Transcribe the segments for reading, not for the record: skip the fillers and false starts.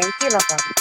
Tranquila, papi.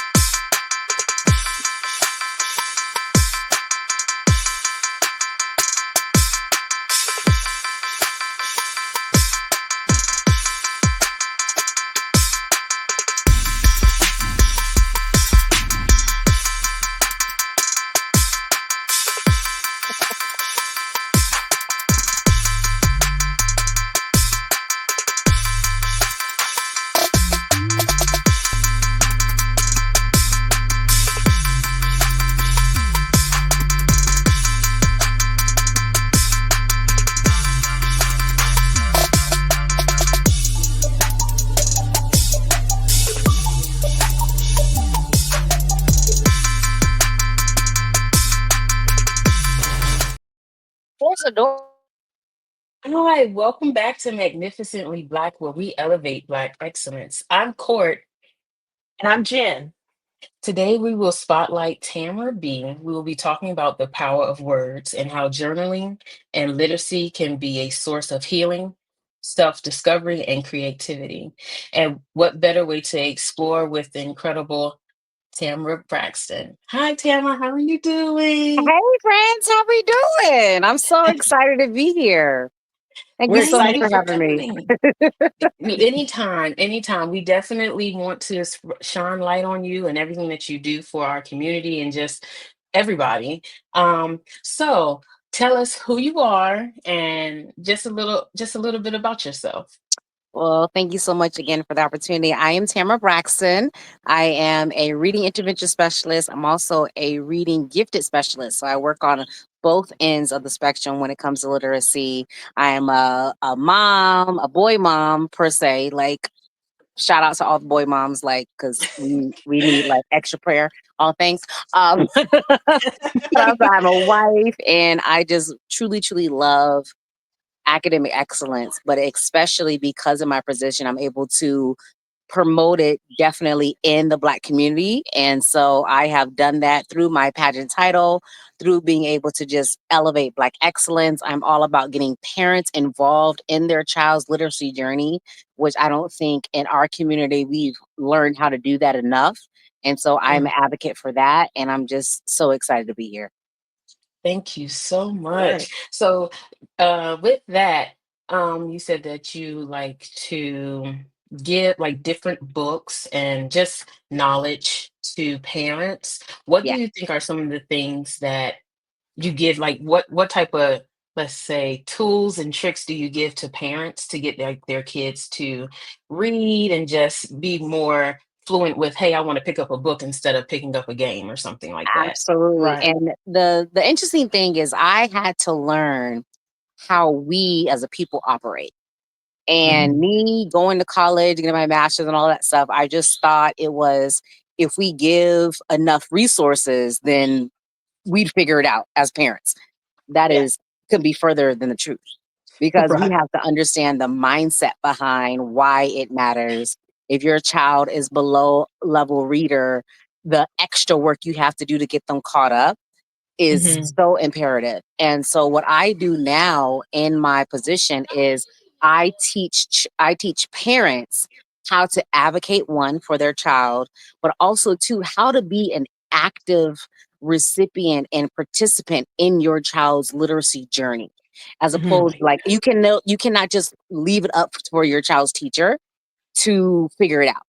Close the door. Hi, welcome back to Magnificently Black, where we elevate Black excellence. I'm Court. And I'm Jen. Today, we will spotlight Tamara B. We will be talking about the power of words and how journaling and literacy can be a source of healing, self discovery, and creativity. And what better way to explore with the incredible Tamara Braxton? Hi, Tamara, how are you doing? Hey, friends, how we doing? I'm so excited to be here. Thank you Right, so thank much you for for having me. coming. Anytime, anytime. We definitely want to shine light on you and everything that you do for our community and just everybody. So tell us who you are and just a little bit about yourself. Well, thank you so much again for the opportunity. I am Tamara Braxton. I am a reading intervention specialist. I'm also a reading gifted specialist. So I work on both ends of the spectrum when it comes to literacy. I am a mom, a boy mom per se. Like, shout out to all the boy moms, like, because we need like extra prayer. All thanks. But also I'm a wife, and I just truly, truly love academic excellence, but especially because of my position, I'm able to promote it definitely in the Black community. And so I have done that through my pageant title, through being able to just elevate Black excellence. I'm all about getting parents involved in their child's literacy journey, which I don't think in our community we've learned how to do that enough. And so I'm Mm, an advocate for that. And I'm just so excited to be here. Thank you so Right. much. So, with that, you said that you like to give like different books and just knowledge to parents. What do Yeah. you think are some of the things that you give, like what type of, let's say, tools and tricks do you give to parents to get their kids to read and just be more fluent with, hey, I want to pick up a book instead of picking up a game or something like that? Absolutely. Right. And the interesting thing is I had to learn how we as a people operate. And Mhm. me going to college, getting my master's and all that stuff, I just thought it was if we give enough resources, then we'd figure it out as parents. That Yeah. is could be further than the truth because we Right. have to understand the mindset behind why it matters. If your child is below level reader, the extra work you have to do to get them caught up is Hmm. so imperative. And so what I do now in my position is I teach parents how to advocate, one, for their child, but also two, how to be an active recipient and participant in your child's literacy journey. As Hmm. opposed, like, you cannot just leave it up for your child's teacher to figure it out.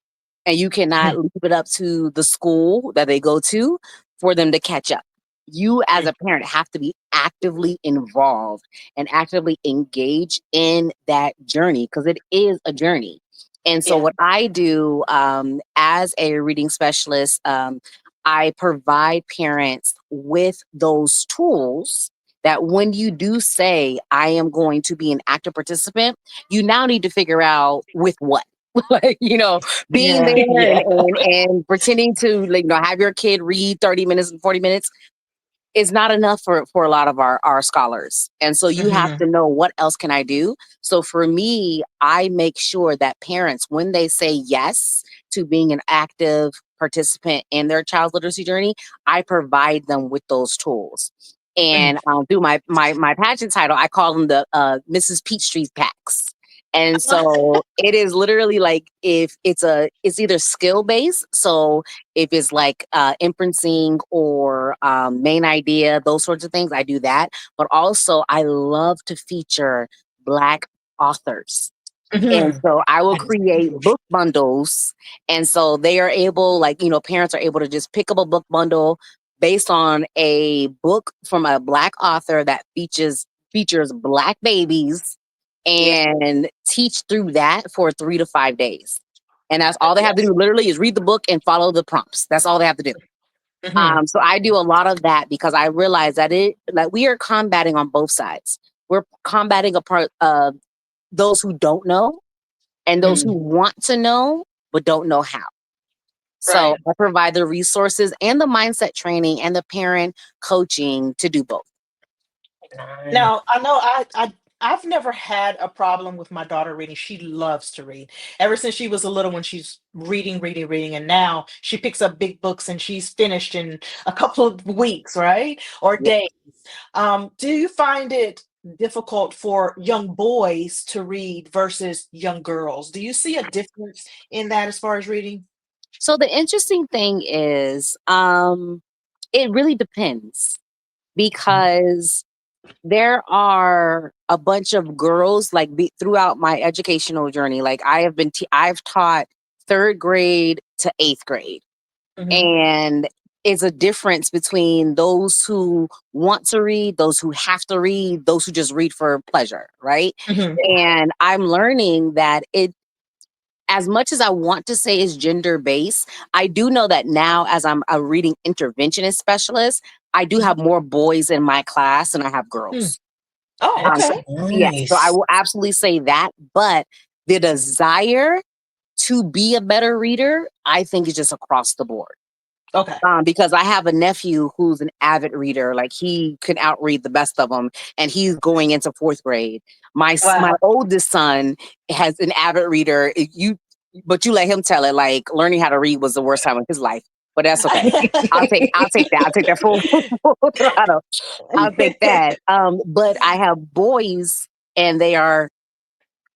And you cannot leave it up to the school that they go to for them to catch up. You, as a parent, have to be actively involved and actively engaged in that journey because it is a journey. And so, Yeah. what I do as a reading specialist, I provide parents with those tools that when you do say, I am going to be an active participant, you now need to figure out with what. Like, being there Yeah. Yeah. and pretending to, like, have your kid read 30 minutes and 40 minutes is not enough for a lot of our scholars. And so you have Hmm. to know, what else can I do? So for me, I make sure that parents, when they say yes to being an active participant in their child's literacy journey, I provide them with those tools. And through my pageant title, I call them the Mrs. Peachtree packs. And so it is literally like if it's either skill based. So if it's like inferencing or main idea, those sorts of things, I do that. But also I love to feature Black authors. And Mhm. so I will That is create huge. book bundles. And so they are able, like, parents are able to just pick up a book bundle based on a book from a Black author that features Black babies Yeah. and teach through that for 3 to 5 days. And that's all they have to Yes. do literally is read the book and follow the prompts. That's all they have to do. Hmm. So I do a lot of that because I realize that we are combating on both sides. We're combating a part of those who don't know and those who Hmm. want to know but don't know how. So Right. I provide the resources and the mindset training and the parent coaching to do both. Nice. Now, I know I've never had a problem with my daughter reading. She loves to read. Ever since she was a little one, she's reading, reading, reading, and now she picks up big books and she's finished in a couple of weeks, right? Or Yeah. days. Do you find it difficult for young boys to read versus young girls? Do you see a difference in that as far as reading? So the interesting thing is, it really depends because there are a bunch of girls throughout my educational journey. Like I've taught third grade to eighth grade. Hmm. And it's a difference between those who want to read, those who have to read, those who just read for pleasure, right? Hmm. And I'm learning that as much as I want to say is gender based, I do know that now as I'm a reading interventionist specialist, I do have more boys in my class than I have girls. Oh, That's So okay. yes, so I nice. will absolutely say that. But the desire to be a better reader, I think is just across the board. Okay. Because I have a nephew who's an avid reader. Like he can outread the best of them, and he's going into fourth grade. My Wow. oldest son has an avid reader. But you let him tell it. Like learning how to read was the worst time of his life, but that's okay. I'll take that. I'll take that full throttle. I'll take that. But I have boys, and they are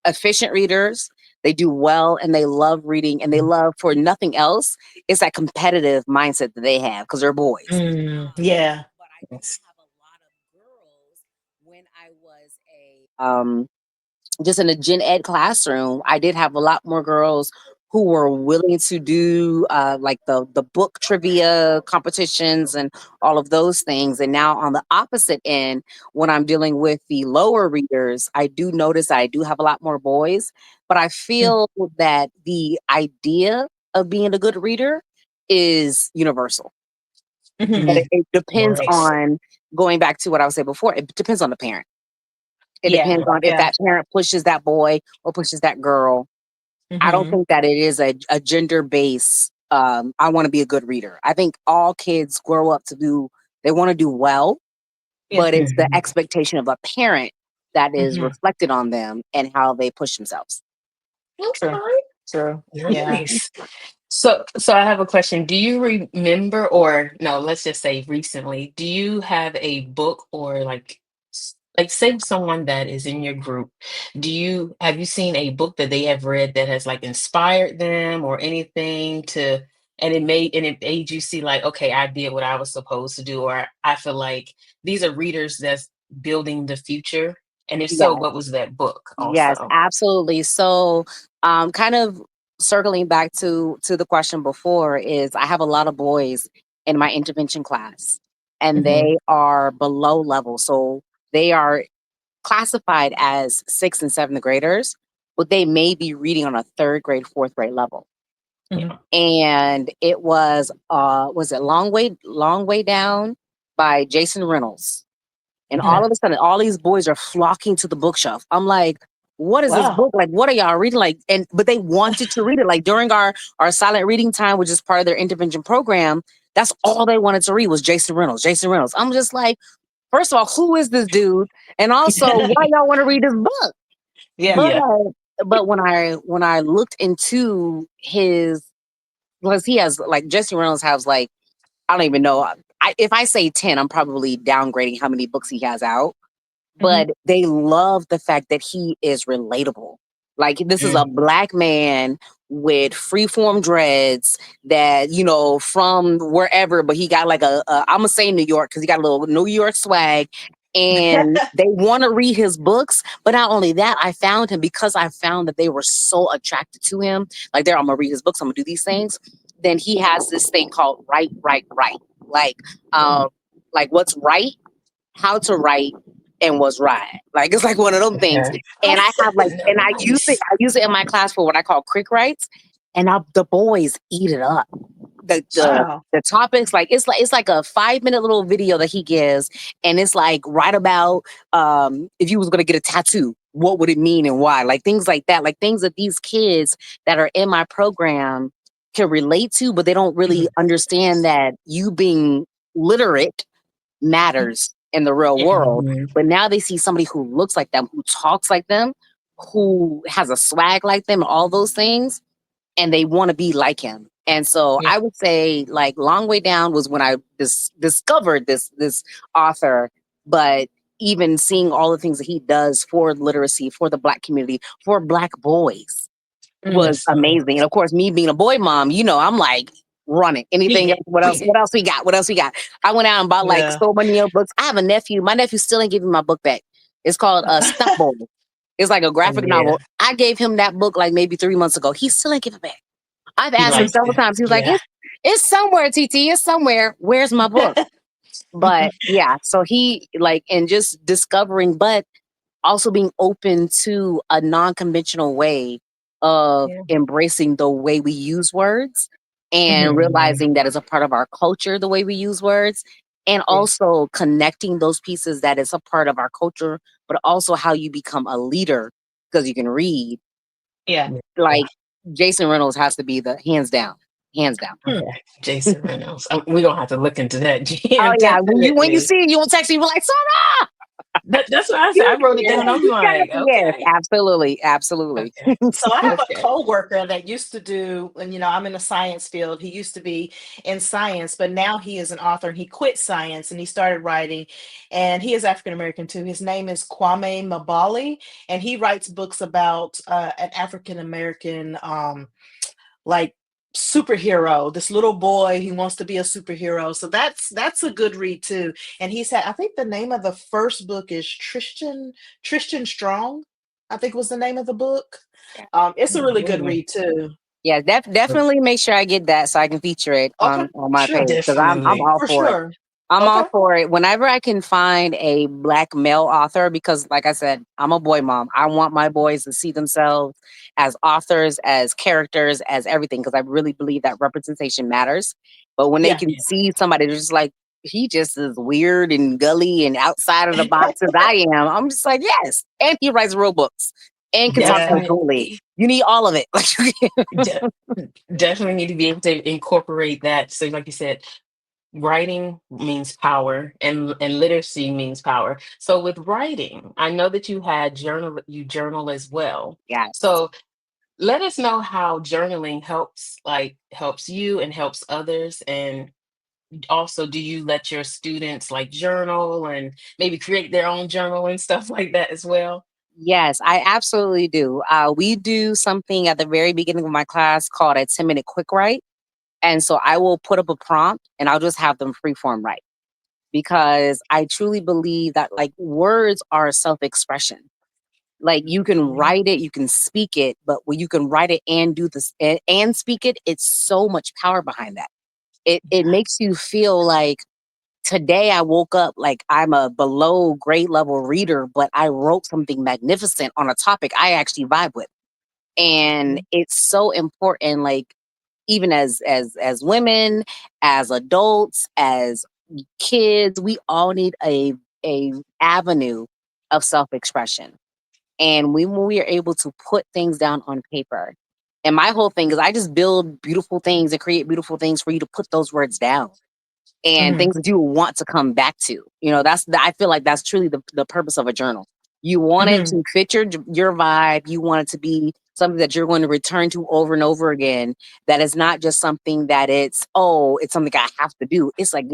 efficient readers. They do well and they love reading and they love for nothing else. It's that competitive mindset that they have because they're boys. Yeah. But I do Yes. have a lot of girls when I was just in a gen ed classroom. I did have a lot more girls who were willing to do like the book trivia competitions and all of those things. And now on the opposite end, when I'm dealing with the lower readers, I do notice I do have a lot more boys, but I feel that the idea of being a good reader is universal. Mhm. But Mm, it depends nice. on going back to what I was saying before. It depends on the parent. It Yeah, depends on if yeah. that parent pushes that boy or pushes that girl. I don't Mhm. think that it is a gender based. I want to be a good reader. I think all kids grow up to they want to do well, Yeah. but it's the Mhm. expectation of a parent that is Mhm. reflected on them and how they push themselves. True. Okay. True. Yeah. Nice. So I have a question. Do you remember, or no, let's just say recently, do you have a book or like say someone that is in your group, have you seen a book that they have read that has like inspired them or anything and it made you see like, okay, I did what I was supposed to do, or I feel like these are readers that's building the future. And if so, Yeah. what was that book Yes, also? absolutely. So, kind of circling back to the question before is I have a lot of boys in my intervention class, and Hmm. they are below level. So they are classified as sixth and seventh graders, but they may be reading on a third grade, fourth grade level. Mhm. Yeah. And it was it Long Way Down by Jason Reynolds. And Mhm. all of a sudden, all these boys are flocking to the bookshelf. I'm like, what is this Wow. book? Like, what are y'all reading? Like, but they wanted to read it. Like during our silent reading time, which is part of their intervention program, that's all they wanted to read was Jason Reynolds. Jason Reynolds. I'm just like, first of all, who is this dude? And also, why y'all want to read this book? Yeah. But Yeah. when I looked into his, because he has like Jesse Reynolds has like I don't even know. If I say 10, I'm probably downgrading how many books he has out. Mhm. But they love the fact that he is relatable. Like this is a Mm. black man with freeform dreads that, from wherever, but he got like I'm gonna say New York because he got a little New York swag. And they want to read his books, but not only that, I found him because I found that they were so attracted to him. Like, I'm gonna read his books, I'm gonna do these things. Then he has this thing called right, right, right. Like, um, like what's right, how to write, and what's right. Like it's like one of them things. Okay. And I have like, and Nice. I use it in my class for what I call crick writes, and the boys eat it up. The the Wow. the topics, like it's like a 5 minute little video that he gives, and it's like right about if you was gonna get a tattoo, what would it mean and why? Like things like that, like things that these kids that are in my program can relate to, but they don't really Mm. understand that you being literate matters in the real world. Mhm. But now they see somebody who looks like them, who talks like them, who has a swag like them, all those things, and they want to be like him. And so Yeah. I would say like Long Way Down was when I discovered this author, but even seeing all the things that he does for literacy, for the black community, for black boys was Yes. amazing. And of course, me being a boy mom, I'm like running. Anything Yeah. else? What else? What else we got? What else we got? I went out and bought like Yeah. so many of books. I have a nephew. My nephew still ain't giving me my book back. It's called Stunt Boy. It's like a Oh, graphic yeah. novel. I gave him that book like maybe 3 months ago. He still ain't giving it back. I've He asked him likes several it. times. He was like, Yeah. it's somewhere, TT. It's somewhere. Where's my book? But yeah, so he like, and just discovering, but also being open to a non-conventional way of Yeah. embracing the way we use words and Mhm. realizing that it's a part of our culture, the way we use words, and Yeah. also connecting those pieces that is a part of our culture, but also how you become a leader because you can read. Yeah. Yeah. Like Jason Reynolds has to be the hands down. Hmm. Okay. Jason Reynolds. We're gonna have to look into that. Oh Yeah, yeah, when you definitely. see it, you will text me, you be like, Sarah, That's what I said. you I wrote it down. I'm you got like, yes, okay. absolutely, absolutely. Okay. So I have a Okay. coworker that used to do, and I'm in the science field. He used to be in science, but now he is an author. And he quit science and he started writing, and he is African American too. His name is Kwame Mabali, and he writes books about an African American like superhero, this little boy, he wants to be a superhero, so that's a good read too. And he's had, I think the name of the first book is Tristan Strong, I think was the name of the book. It's a really good Mhm. read too. Yeah, definitely make sure I get that so I can feature it Okay, on my sure, page because I'm Definitely. all for for it. sure. I'm all Okay. for it. Whenever I can find a black male author, because like I said, I'm a boy mom. I want my boys to see themselves as authors, as characters, as everything, because I really believe that representation matters. But when they Yeah. can see somebody that's just like, he just is weird and gully and outside of the box as I am, I'm just like, yes. And he writes real books and can talk Yeah. coolly. Definitely. You need all of it. De- Definitely need to be able to incorporate that. So, like you said, writing means power, and literacy means power. So, with writing, I know that you journal as well. Yes. So, let us know how journaling helps you and helps others. And also, do you let your students like journal and maybe create their own journal and stuff like that as well? Yes, I absolutely do. We do something at the very beginning of my class called a 10-minute quick write. And so I will put up a prompt and I'll just have them freeform write because I truly believe that like words are self expression. Like you can Mhm. write it, you can speak it, but when you can write it and do this and speak it, it's so much power behind that. It makes you feel like today I woke up like I'm a below grade level reader, but I wrote something magnificent on a topic I actually vibe with. And Mhm. it's so important, like even as women, as adults, as kids, we all need a avenue of self-expression. And when we are able to put things down on paper, and my whole thing is I just build beautiful things and create beautiful things for you to put those words down and Hmm. things that you want to come back to. I feel like that's truly the purpose of a journal. You want it Hmm. to fit your vibe. You want it to be something that you're going to return to over and over again. That is not just something that it's something I have to do. It's like,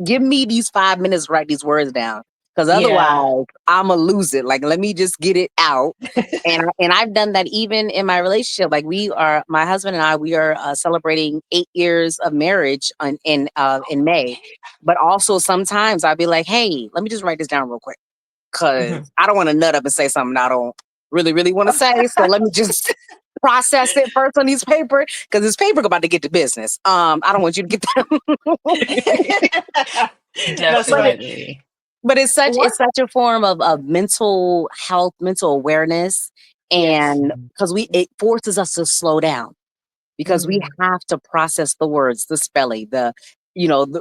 give me these 5 minutes to write these words down. because Yeah. otherwise I'm gonna lose it. Like, let me just get it out. And I've done that even in my relationship. Like, my husband and I, we are celebrating 8 years of marriage in May. But also sometimes I'll be like, hey, let me just write this down real quick because Mhm. I don't want to nut up and say something I don't really want to say. So let me just process it first on these paper because this paper about to get to business. I don't want you to get that. No, so but yeah, Definitely. but one, it's such a form of mental health, mental awareness, yes. and because we it forces us to slow down because we Mhm. have to process the words, the spelling,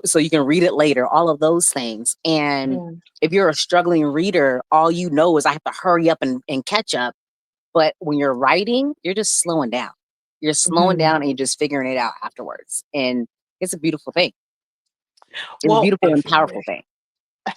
so you can read it later, all of those things. And Yeah. if you're a struggling reader, all you know is I have to hurry up and catch up. But when you're writing, you're just slowing down. You're slowing Mhm. down and you're just figuring it out afterwards. And it's a beautiful thing. It's a Well, beautiful and powerful thing.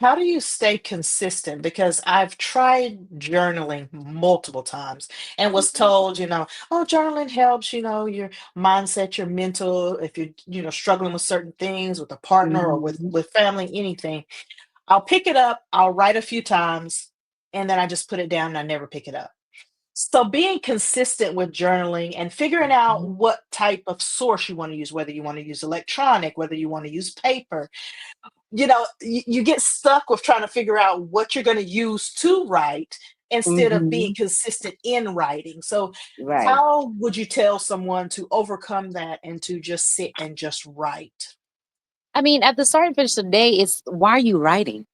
how do you stay consistent? Because I've tried journaling multiple times and was told, oh, journaling helps, your mindset, your mental, if you're, struggling with certain things with a partner or with Mhm. with family, anything. I'll pick it up, I'll write a few times, and then I just put it down and I never pick it up. So being consistent with journaling and figuring out Mhm. what type of source you want to use, whether you want to use electronic, whether you want to use paper, you get stuck with trying to figure out what you're going to use to write instead of being Mhm. consistent in writing. So Right. how would you tell someone to overcome that and to just sit and just write? I mean, at the start and finish of the day, it's why are you writing?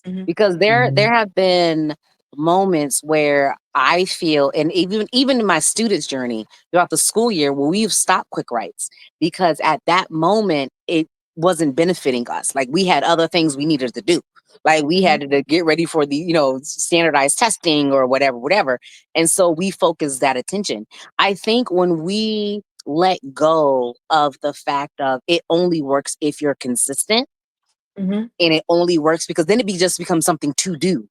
Hmm. Because there Mhm. have been moments where I feel, and even in my students' journey throughout the school year, where we've stopped quick writes because at that moment it wasn't benefiting us. Like we had other things we needed to do. Like we Hmm. had to get ready for the standardized testing or whatever. And so we focused that attention. I think when we let go of the fact of it only works if you're consistent, Hmm. and it only works because then just becomes something to do,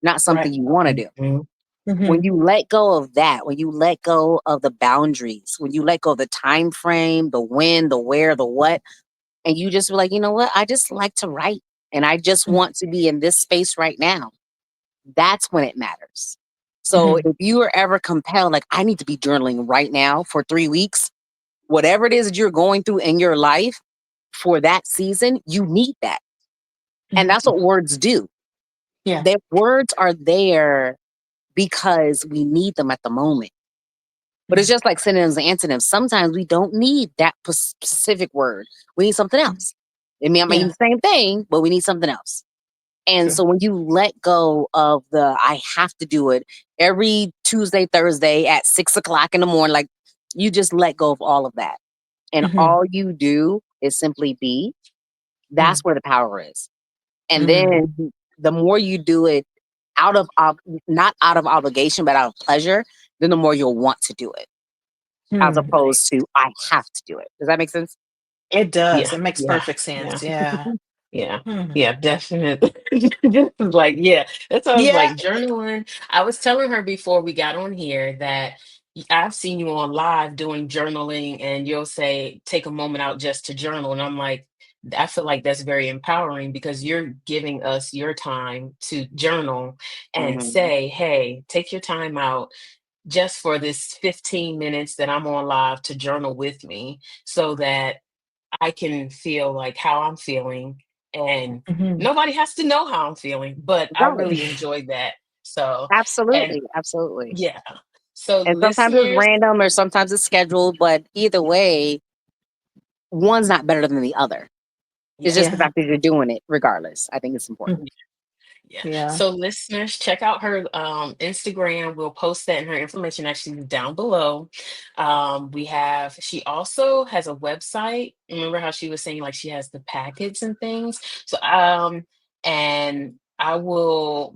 not Right. something you want to do. Mhm. Hmm. When you let go of that, when you let go of the boundaries, when you let go of the time frame, the when, the where, the what, and you just be like, you know what, I just like to write and I just want to be in this space right now. That's when it matters. So Hmm. if you are ever compelled, like I need to be journaling right now for 3 weeks, whatever it is that you're going through in your life for that season, you need that. And Hmm. that's what words do. Yeah. Their words are there because we need them at the moment. But it's Hmm. just like synonyms and antonyms. Sometimes we don't need that specific word. We need something else. It may not mean Yeah. the same thing, but we need something else. And True. so when you let go of the I have to do it every Tuesday, Thursday at 6 o'clock in the morning, like you just let go of all of that. And Hmm. all you do is simply be. That's where the power is. And then Hmm. the more you do it out of not out of obligation, but out of pleasure, then the more you'll want to do it, as Hmm. opposed to I have to do it. Does that make sense? It does. Yeah. It makes Yeah. perfect Yeah. sense. Yeah. Yeah. Hmm. Yeah, definitely. This is like, yeah, that's why I was Yeah. like journaling. I was telling her before we got on here that I've seen you on live doing journaling and you'll say, take a moment out just to journal. And I'm like, I feel like that's very empowering because you're giving us your time to journal and Hmm. say, hey, take your time out just for this 15 minutes that I'm on live to journal with me so that I can feel like how I'm feeling and Hmm. nobody has to know how I'm feeling, but I Right. really enjoyed that. So, and Absolutely. Absolutely. yeah. So And sometimes it's listeners, random or sometimes it's scheduled, but either way, one's not better than the other. It's just yeah. the Yeah. fact that you're doing it regardless. I think it's important. Yeah. Yeah. So listeners, check out her Instagram. We'll post that and her information actually down below. She also has a website. Remember how she was saying like she has the packets and things. So and we'll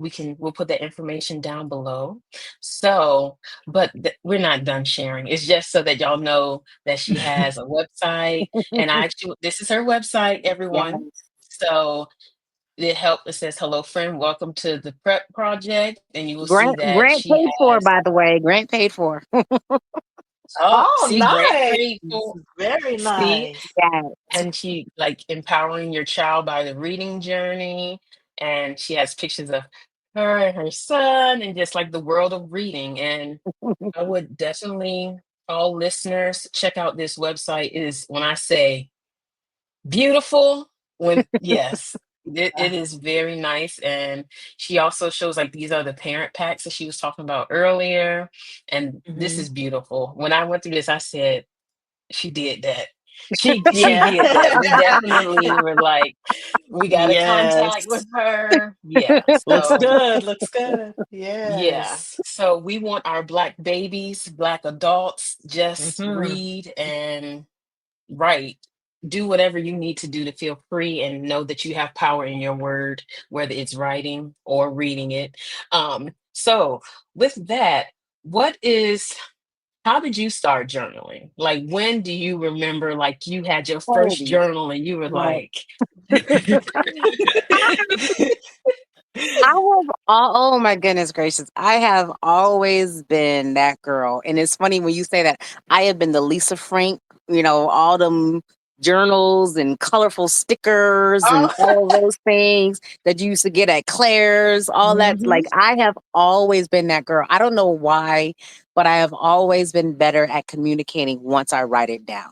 put that information down below. So, but we're not done sharing. It's just so that y'all know that she has a website and this is her website, Yeah. everyone. So it says hello friend, welcome to the prep project, and you will see that Grant she paid for, has by the way. Grant paid for. Oh, see grant nice. people, Very see, nice. Yeah. and she like empowering your child by the reading journey. and she has pictures of her and her son and just like the world of reading. And I would definitely, all listeners, check out this website. It is, when I say beautiful, when, yes, it is very nice. And she also shows like these are the parent packs that she was talking about earlier. And this Mhm. is beautiful. When I went through this, I said, she did that. She Yeah. did that. We definitely were like, we got to contact Yes. with her. Yeah. Looks So good. Looks good. yeah. Yes. So we want our Black babies, Black adults, just Hmm. read and write. Do whatever you need to do to feel free and know that you have power in your word, whether it's writing or reading it. So with that, what is how did you start journaling? Like, when do you remember, like, you had your Oh, first journal and you were right. like, I have oh my goodness gracious. I have always been that girl. And it's funny when you say that. I have been the Lisa Frank, all them journals and colorful stickers and Oh. all those things that you used to get at Claire's, all that. Hmm. Like I have always been that girl. I don't know why, but I have always been better at communicating once I write it down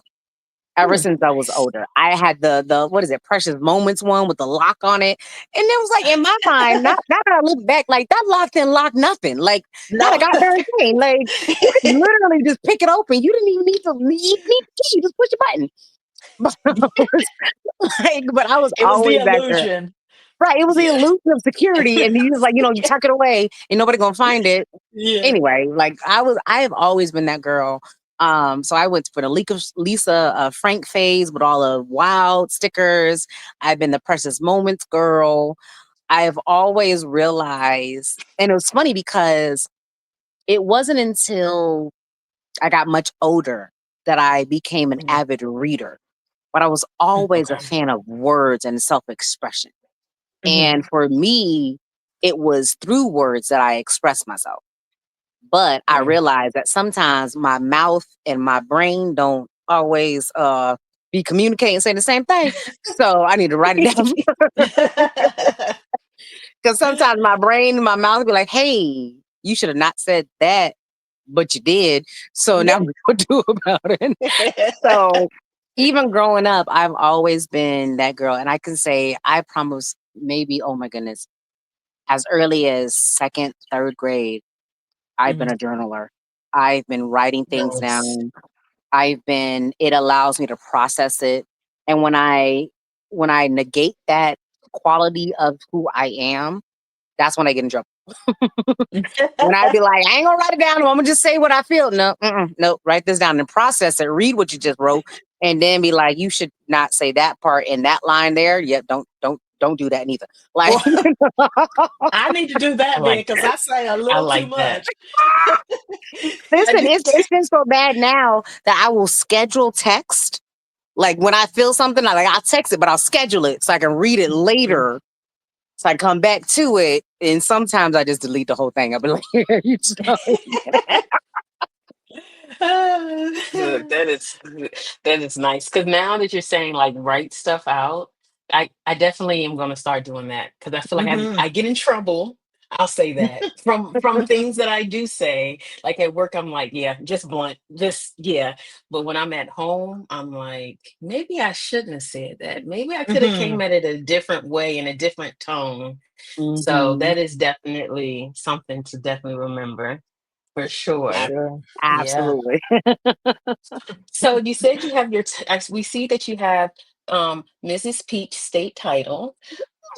ever Hmm. since I was older. I had the what is it, Precious Moments one with the lock on it. And it was like in my mind, not now that I look back, like that lock didn't lock nothing. Like not a No. goddamn thing. Like you could literally just pick it open. You didn't even need the key. You just push a button. But I was but I was It was the always that girl. illusion. Right. It was the yeah. illusion of security. And you just like, you tuck it away and nobody gonna find it Yeah. anyway, like I have always been that girl. So I went for the Lisa Frank phase with all the wild stickers. I've been the Precious Moments girl. I've always realized, and it was funny because it wasn't until I got much older that I became an Mhm. avid reader. But I was always a Okay. fan of words and self expression. Hmm. And for me, it was through words that I expressed myself. But I Mm. realize that sometimes my mouth and my brain don't always be communicating saying the same thing. So I need to write it down because sometimes my brain and my mouth be like, "Hey, you should have not said that, but you did. So Yeah. now what do about it?" So even growing up, I've always been that girl, and I can say I promise maybe, oh my goodness, as early as second, third grade, I've been Mhm. a journaler. I've been writing things Nice. down. It allows me to process it. And when I negate that quality of who I am, that's when I get in trouble. When I be like, I ain't gonna write it down, I'm gonna just say what I feel. No, no, write this down and process it, read what you just wrote, and then be like, you should not say that part in that line there. Yeah, don't do that neither. Like Well, I need to do I that then like because that. I say a I little too like that. much. listen, I it's been so bad now that I will schedule text. Like when I feel something, I'll text it, but I'll schedule it so I can read it do. later. So I come back to it, and sometimes I just delete the whole thing. I'll be like, you just know. Look, that is nice. Because now that you're saying like write stuff out, I definitely am gonna start doing that because I feel like Hmm. I get in trouble. I'll say that from things that I do say. Like at work, I'm like, yeah, just blunt, just yeah. But when I'm at home, I'm like, maybe I shouldn't have said that. Maybe I could have Hmm. came at it a different way in a different tone. So Hmm. that is definitely something to definitely remember for sure. Sure. Yeah. Absolutely. So you said you have we see that you have Mrs. Peach state title.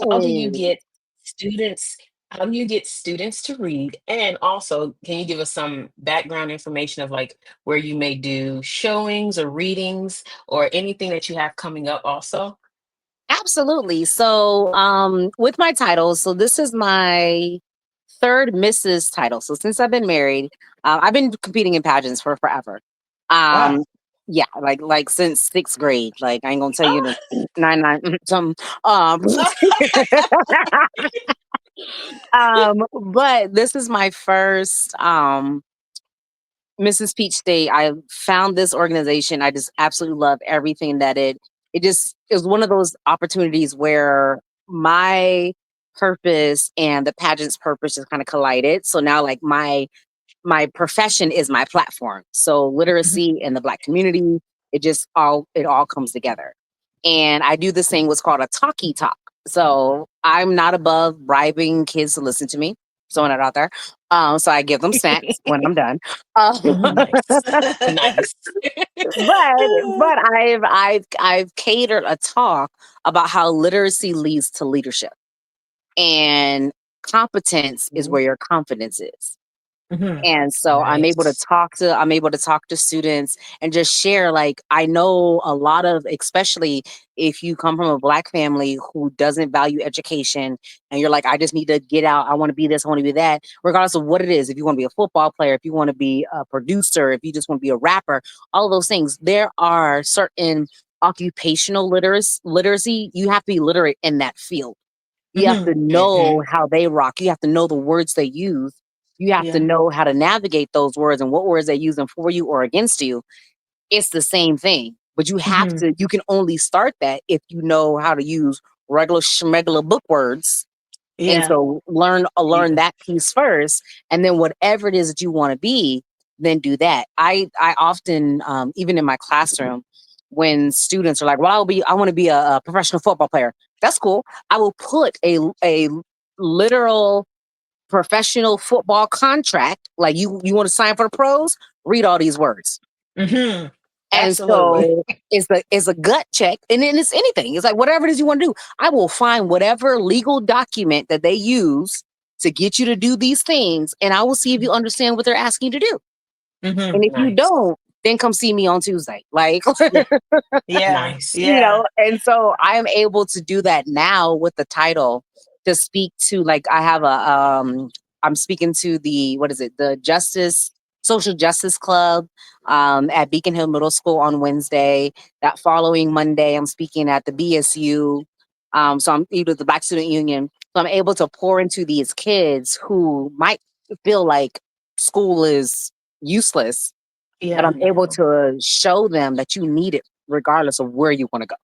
How do you Oh, get students? How do you get students to read? And also, can you give us some background information of like where you may do showings or readings or anything that you have coming up also? absolutely. So, with my titles, so this is my third Mrs. title. So since I've been married, I've been competing in pageants for forever. Wow. Um, yeah, like since sixth grade. Like I ain't gonna tell you the nine nine something. But this is my first Mrs. Peach State. I found this organization. I just absolutely love everything that it just it was one of those opportunities where my purpose and the pageant's purpose just kind of collided. So now like my profession is my platform. So Mhm. literacy in the Black community, it all comes together. And I do this thing what's called a talkie talk. So I'm not above bribing kids to listen to me. Throwing it out there. So I give them snacks when I'm done. Mhm. Nice. Nice. But I've catered a talk about how literacy leads to leadership, and competence is Mhm. where your confidence is. Mhm. And so Nice. I'm able to talk to students and just share, like, I know a lot of, especially if you come from a Black family who doesn't value education, and you're like, I just need to get out, I want to be this, I want to be that, regardless of what it is. If you want to be a football player, if you want to be a producer, if you just want to be a rapper, all of those things, there are certain occupational literacy. You have to be literate in that field. You have Mhm. to know Hmm. how they rock. You have to know the words they use. You have to Yeah. know how to navigate those words and what words they use them for you or against you. It's the same thing. But Mhm. you can only start that if you know how to use regular schmegular book words. And Yeah. so learn Yeah. that piece first, and then whatever it is that you want to be, then do that. I often, even in my classroom, when students are like, "Well, I want to be a professional football player." That's cool. I will put a literal professional football contract. Like, you want to sign for the pros? Read all these words. Mhm. And Absolutely. so it's a gut check, and then it's anything. It's like whatever it is you want to do. I will find whatever legal document that they use to get you to do these things, and I will see if you understand what they're asking you to do. Mhm. And if you Nice. don't, then come see me on Tuesday. Like, Yeah. Yeah. Nice. Yeah. and so I am able to do that now with the title, to speak to, like, I have I'm speaking to the, what is it, the Justice Social Justice Club, at Beacon Hill Middle School on Wednesday. That following Monday I'm speaking at the BSU. So I'm either the Black Student Union. So I'm able to pour into these kids who might feel like school is useless, but Yeah. I'm able Mhm. to show them that you need it regardless of where you want to go.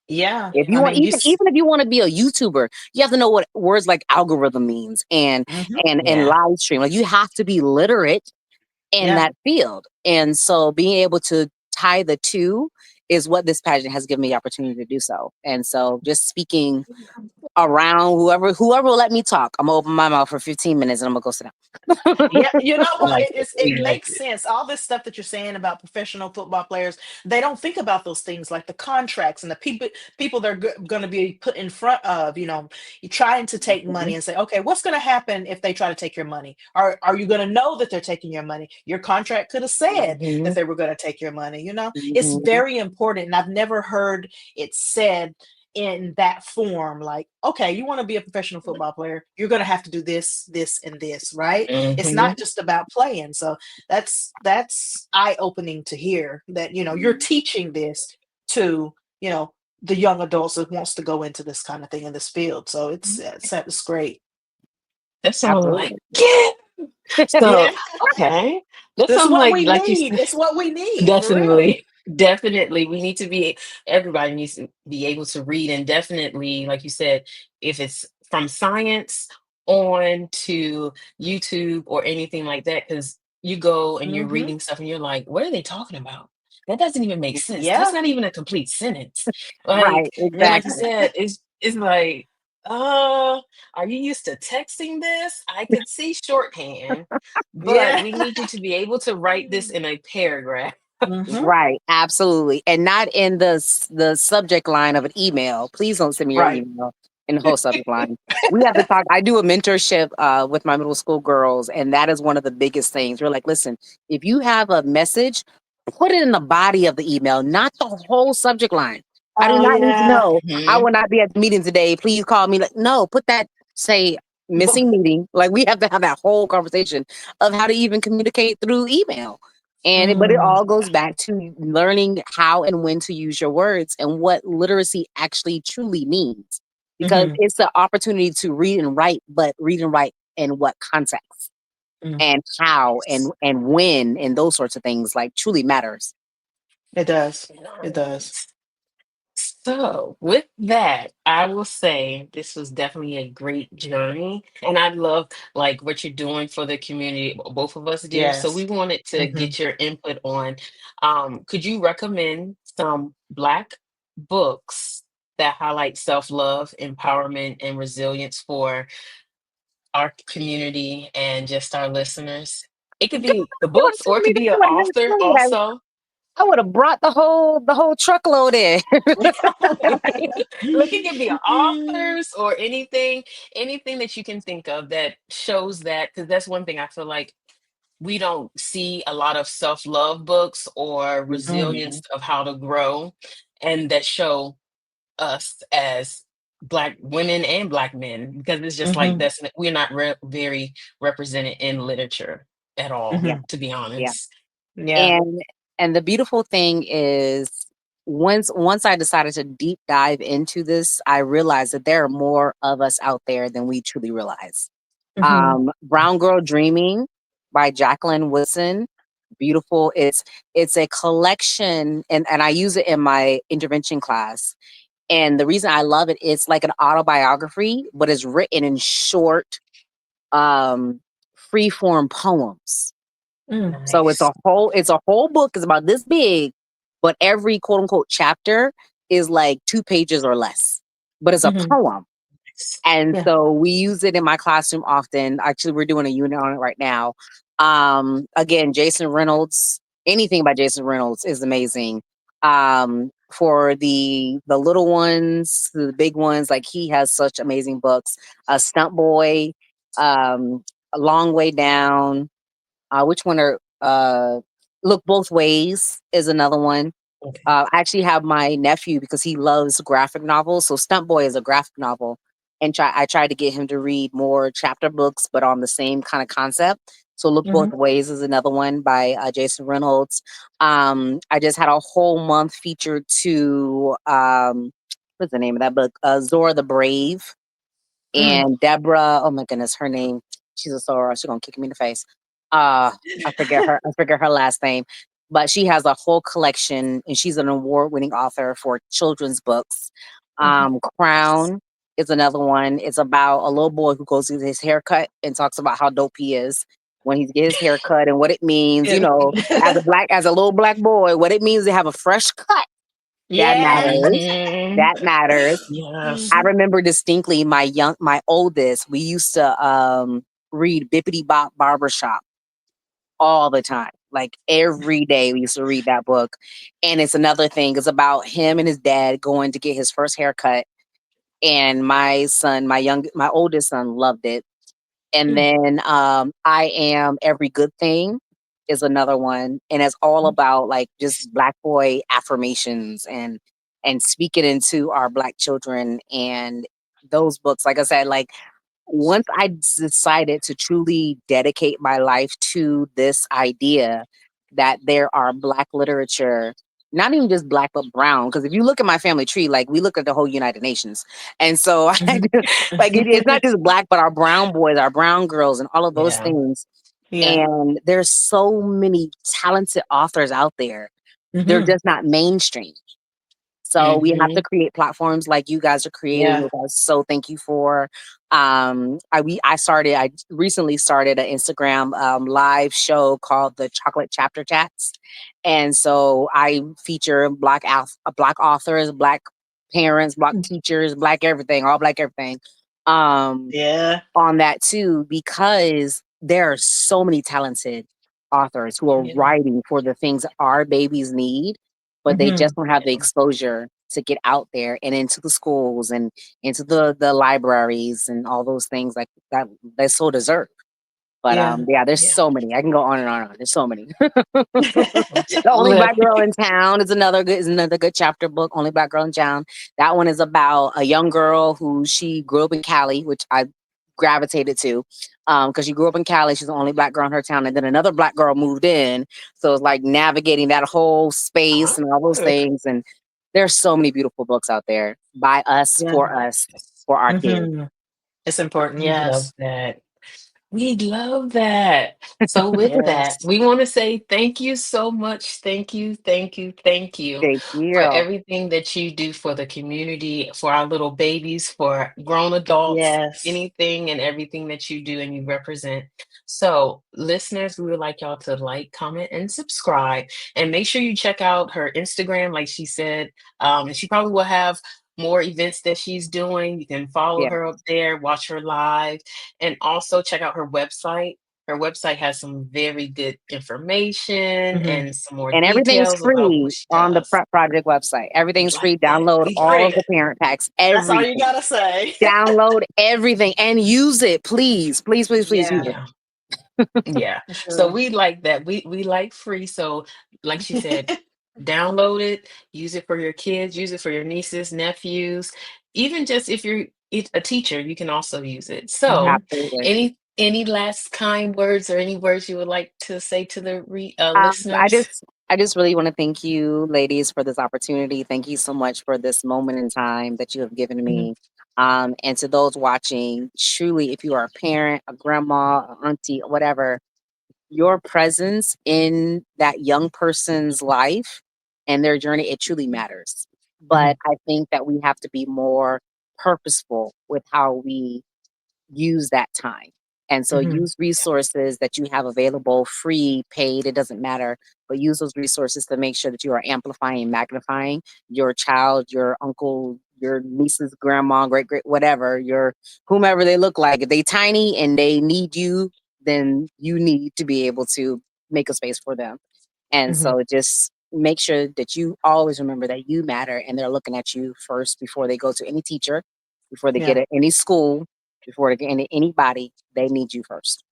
Yeah. If you I want, mean, even if you want to be a YouTuber, you have to know what words like algorithm means, and Mhm. and Yeah. live stream. Like, you have to be literate in Yeah. that field. And so being able to tie the two is what this pageant has given me the opportunity to do so. And so just speaking around whoever will let me talk, I'm gonna open my mouth for 15 minutes and I'm gonna go sit down. Yeah, you know I what? like it. It We like makes it. sense. All this stuff that you're saying about professional football players, they don't think about those things like the contracts and the people they're going to be put in front of. You trying to take money Mhm, and say, okay, what's going to happen if they try to take your money? Are you going to know that they're taking your money? Your contract could have said that Hmm. they were going to take your money. It's mhm, very important, and I've never heard it said in that form, like, okay, you want to be a professional football player, you're going to have to do this, this, and this, right? It's Hmm. not just about playing. So that's eye opening to hear that you're mhm. teaching this to you know the young adults that wants to go into this kind of thing in this field. So it's great. That sounds like Absolutely. yeah. Yeah, So okay. That this is sounds what we like you need. said. It's what we need for real. Definitely. Definitely. We need to be, everybody needs to be able to read. And definitely, like you said, if it's from science on to YouTube or anything like that, because you go and you're Hmm. reading stuff and you're like, what are they talking about? That doesn't even make sense. That's Yeah. not even a complete sentence. Right, Like, and like you exactly. said, it's like, uh, are you used to texting this? I could see shorthand, but Yeah. we need you to be able to write this in a paragraph. Hmm. Right, absolutely, and not in the subject line of an email. Please don't send me your Right. email in the whole subject line. We have to talk. I do a mentorship with my middle school girls, and that is one of the biggest things. We're like, listen, if you have a message, put it in the body of the email, not the whole subject line. I do Oh not need to yeah. know, I Mhm. will not be at the meeting today. Please call me. Like, no, put that, say, But, missing meeting. Like, we have to have that whole conversation of how to even communicate through email. But it mm, all goes back to learning how and when to use your words and what literacy actually truly means. Because mhm, it's the opportunity to read and write, but read and write in what context mm. and how and when and those sorts of things, like, truly matters. It does. It does. Nice. So, with that, I will say this was definitely a great journey. And I love like what you're doing for the community, both of us, dear. So, we Yes. wanted to Hmm. get your input on could you recommend some Black books that highlight self love, empowerment, and resilience for our community and just our listeners? It could God, be the you would books have or told it me could that be an you would have author told me that. also. I would have brought the whole truckload in. Look, it can be authors or anything that you can think of that shows that, because that's one thing I feel like we don't see a lot of self-love books or resilience Hmm. of how to grow, and that show us as Black women and Black men, because it's just like Hmm. we're not very represented in literature at all, Yeah, Hmm. to be yeah. honest. Yeah. And the beautiful thing is once I decided to deep dive into this, I realized that there are more of us out there than we truly realize. Hmm. Brown Girl Dreaming by Jacqueline Woodson. Beautiful. It's a collection, and I use it in my intervention class. And the reason I love it, it's like an autobiography, but it's written in short, free form poems. Mm. So Nice. it's a whole book. It's about this big, but every quote unquote chapter is like 2 pages or less. But it's a Hmm. poem. And Yeah. so we use it in my classroom often. Actually, we're doing a unit on it right now. Again, Jason Reynolds, anything by Jason Reynolds is amazing. For the little ones, the big ones, like he has such amazing books. Stunt Boy, um, A Long Way Down. Which one are Look Both Ways is another one. Okay. I actually have my nephew because he loves graphic novels. So Stunt Boy is a graphic novel, and I tried to get him to read more chapter books, but on the same kind of concept. So Look Hmm. Both Ways is another one by Jason Reynolds. I just had a whole month featured to what's the name of that book? Zora the Brave Mm. and Deborah. Oh my goodness, her name. She's a soror. She's gonna kick me in the face. Uh, I forget her. I forget her last name, but she has a whole collection, and she's an award-winning author for children's books. Mhm. Crown is another one. It's about a little boy who goes to his haircut and talks about how dope he is when he gets his haircut and what it means. Yeah. As a little black boy, what it means to have a fresh cut. That Yes. matters. Hmm. That matters. Yes. I Mhm. remember distinctly my oldest, we used to read Bippity Bop Barbershop all the time. Like every day we used to read that book. And it's another thing, it's about him and his dad going to get his first haircut. And my oldest son loved it. And Mm. then I Am Every Good Thing is another one. And it's all about like just black boy affirmations and speaking into our black children. And those books, like I said, like once I decided to truly dedicate my life to this idea that there are black literature, not even just black but brown, because if you look at my family tree, like we look at the whole United Nations. And so Mhm. like it's not just black but our brown boys, our brown girls, and all of those Yeah. things. Yeah. And there's so many talented authors out there. They're Mhm. just not mainstream. So we have to Hmm. create platforms like you guys are creating, Yeah. which I so thank you for. I recently started an Instagram live show called the Chocolate Chapter Chats, and so I feature black authors, black parents, black Mm. teachers, black everything, all black everything. Um, Yeah. on that too because there are so many talented authors who are Yeah. writing for the things our babies need, but they just Mhm. don't have the Yeah. exposure to get out there and into the schools and into the libraries and all those things like that they so deserve. But Yeah. yeah, there's Yeah. so many. I can go on and on and on. There's so many. Yes. The Only Look. Black Girl in Town is another good chapter book. Only Black Girl in Town. That one is about a young girl who she grew up in Cali, which I gravitated to, because she grew up in Cali. She's the only black girl in her town, and then another black girl moved in. So it's like navigating that whole space and all those Oh, things. And there's so many beautiful books out there by Yeah. us, for our kids. Mhm. It's important. I love Yes. that. We love that. So with that, Yes. we want to say thank you so much. Thank you, thank you, thank you Thank for you. everything that you do for the community, for our little babies, for grown adults, Yes. anything and everything that you do and you represent. So, listeners, we would like y'all to like, comment, and subscribe. And make sure you check out her Instagram, like she said. And she probably will have more events that she's doing. You can follow Yeah. her up there, watch her live, and also check out her website. Her website has some very good information Hmm. and some more And everything's details about what free she on the does. Prep Project website. We Everything's like free. that. Download We all like of Free. the that. parent packs, That's all you everything. gotta say. Download everything and use it, please. Please, please, please use Yeah, it. Yeah. Yeah. for So sure. we like that. We like free. So like she said, download it, use it for your kids, use it for your nieces, nephews, even just if you're a teacher, you can also use it. So, Hmm. Absolutely. any last kind words or any words you would like to say to the Um, I listeners? just I just really want to thank you, ladies, for this opportunity. Thank you so much for this moment in time that you have given Hmm. me. And to those watching, truly, if you are a parent, a grandma, a auntie, whatever, your presence in that young person's life and their journey, it truly matters. Hmm. But I think that we have to be more purposeful with how we use that time. And so Hmm. use resources that you have available, free, paid, it doesn't matter, but use those resources to make sure that you are amplifying and magnifying your child, your uncle, your niece's grandma, great, great, whatever, your whomever they look like. If they tiny and they need you, then you need to be able to make a space for them. And Hmm. so just make sure that you always remember that you matter and they're looking at you first before they go to any teacher, before they get Yeah. at any school, before they get into anybody, they need you first.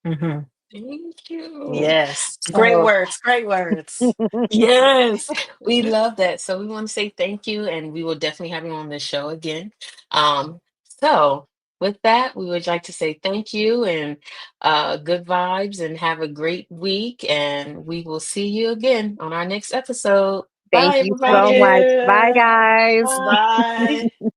Hmm. Thank you. Yes. Great So, words. Great words. yes, we love that. So we want to say thank you, and we will definitely have you on the show again. So with that, we would like to say thank you and good vibes, and have a great week. And we will see you again on our next episode. Thank Bye, you Thank so everybody. much. Bye, you. guys. Bye. Bye.